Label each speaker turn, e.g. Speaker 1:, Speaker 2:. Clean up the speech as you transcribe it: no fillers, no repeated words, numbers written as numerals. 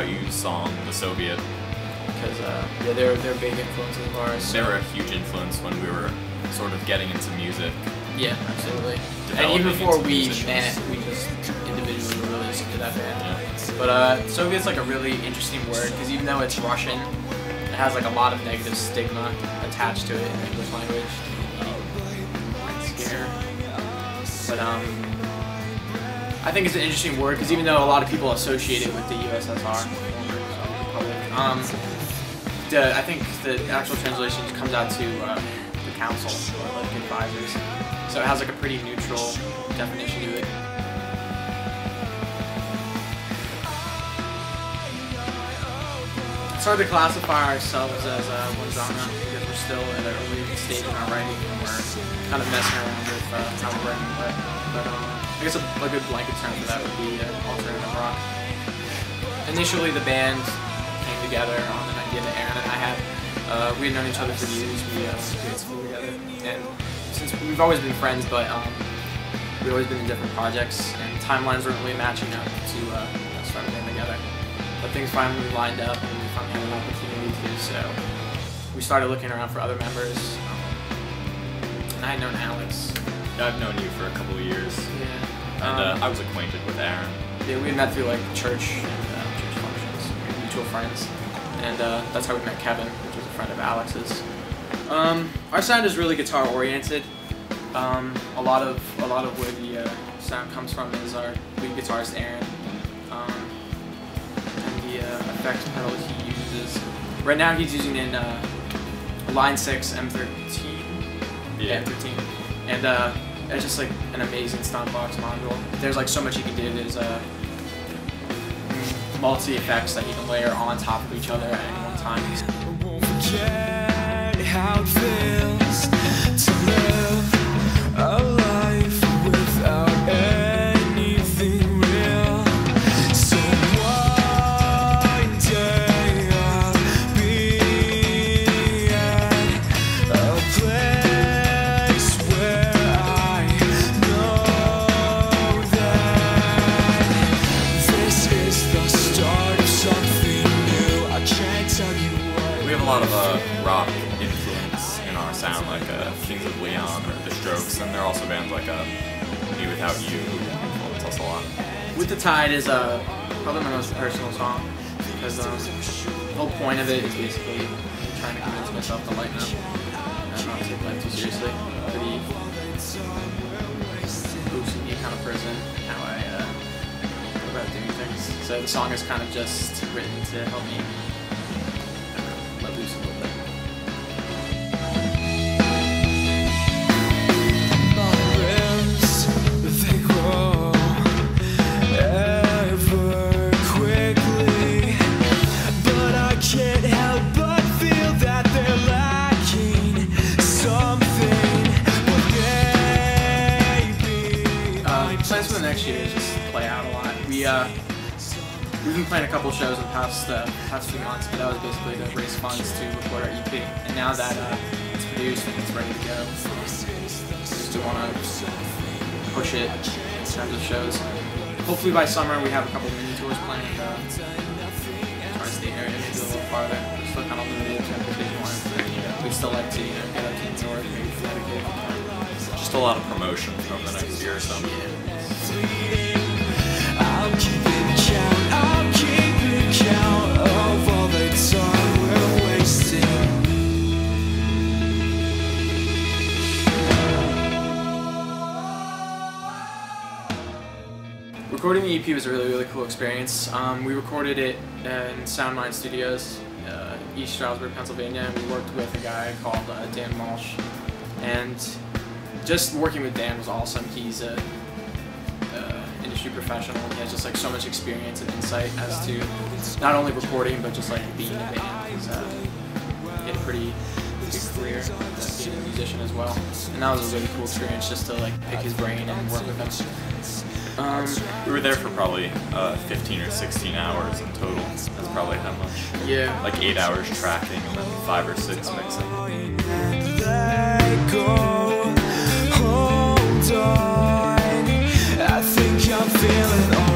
Speaker 1: Without You song, The Soviet.
Speaker 2: Because yeah, they're big influences of ours.
Speaker 1: They were a huge influence when we were sort of getting into music.
Speaker 2: Yeah, absolutely. And even before we met, we just individually were really into that band.
Speaker 1: Yeah.
Speaker 2: But Soviet's like a really interesting word because even though it's Russian, it has like a lot of negative stigma attached to it in the English language. Scare. But I think it's an interesting word because even though a lot of people associate it with the USSR, I think the actual translation comes out to the council or like advisors. So it has like a pretty neutral definition to it. It's hard to classify ourselves as one genre because we're still at an early stage in our writing and we're kind of messing around with how we're writing. But I guess a good blanket term for that would be alternative rock. Initially, the band came together on an idea that Aaron and I had. We had known each other for years. We went to school together, and since we've always been friends, but we've always been in different projects, and timelines weren't really matching up to start a band together. But things finally lined up, and we finally had an opportunity to. So we started looking around for other members. And I had known Alex.
Speaker 1: I've known you for a couple of years.
Speaker 2: Yeah.
Speaker 1: And I was acquainted with Aaron.
Speaker 2: Yeah, we had met through like church and church functions, mutual friends, and that's how we met Kevin, which was a friend of Alex's. Our sound is really guitar oriented. A lot of where the sound comes from is our lead guitarist Aaron, and the effects pedal he uses. Right now he's using in Line 6 M13. Yeah, M13, and it's just like an amazing Stompbox module. There's like so much you can do. There's multi effects that you can layer on top of each other at any one time.
Speaker 3: I won't forget how it feels to live a life without anything real. So one day I'll be at a place where I know that this is the start of something new. I can't tell you what.
Speaker 1: We have a lot of rock influence in our sound, like Kings of Leon or The Strokes, and there are also bands like Me Without You who influence us a lot.
Speaker 2: With the Tide is probably my most personal song because the whole point of it is basically trying to convince myself to lighten up and not take life too seriously. Pretty OCD kind of person, how I go about doing things. So the song is kind of just written to help me let loose a little bit. Plans for the next year is just play out a lot. We've been playing a couple shows in the past few months, but that was basically to raise funds to record our EP. And now that it's produced and it's ready to go, we just want to push it in terms of shows. Hopefully by summer we have a couple mini tours planned. Tri-state area, maybe a little farther. We're still kind of limited in terms of visual-wise, but we'd still like to get up to New York, maybe Connecticut.
Speaker 1: Just a lot of promotion from the next year or so.
Speaker 3: I'll keep count of all the time we're wasting.
Speaker 2: Recording the EP was a really cool experience. We recorded it in Soundmind Studios, East Stroudsburg, Pennsylvania, and we worked with a guy called Dan Malsh. And just working with Dan was awesome. He's a industry professional. He has just like so much experience and insight as to not only recording but just like being in a band. He's had a pretty good career as being a musician as well, and that was a really cool experience just to like pick his brain and work with him.
Speaker 1: We were there for probably 15 or 16 hours in total. That's probably how much.
Speaker 2: Yeah.
Speaker 1: Like 8 hours tracking and then 5 or 6 mixing.
Speaker 3: Let go, hold on. I think I'm feeling all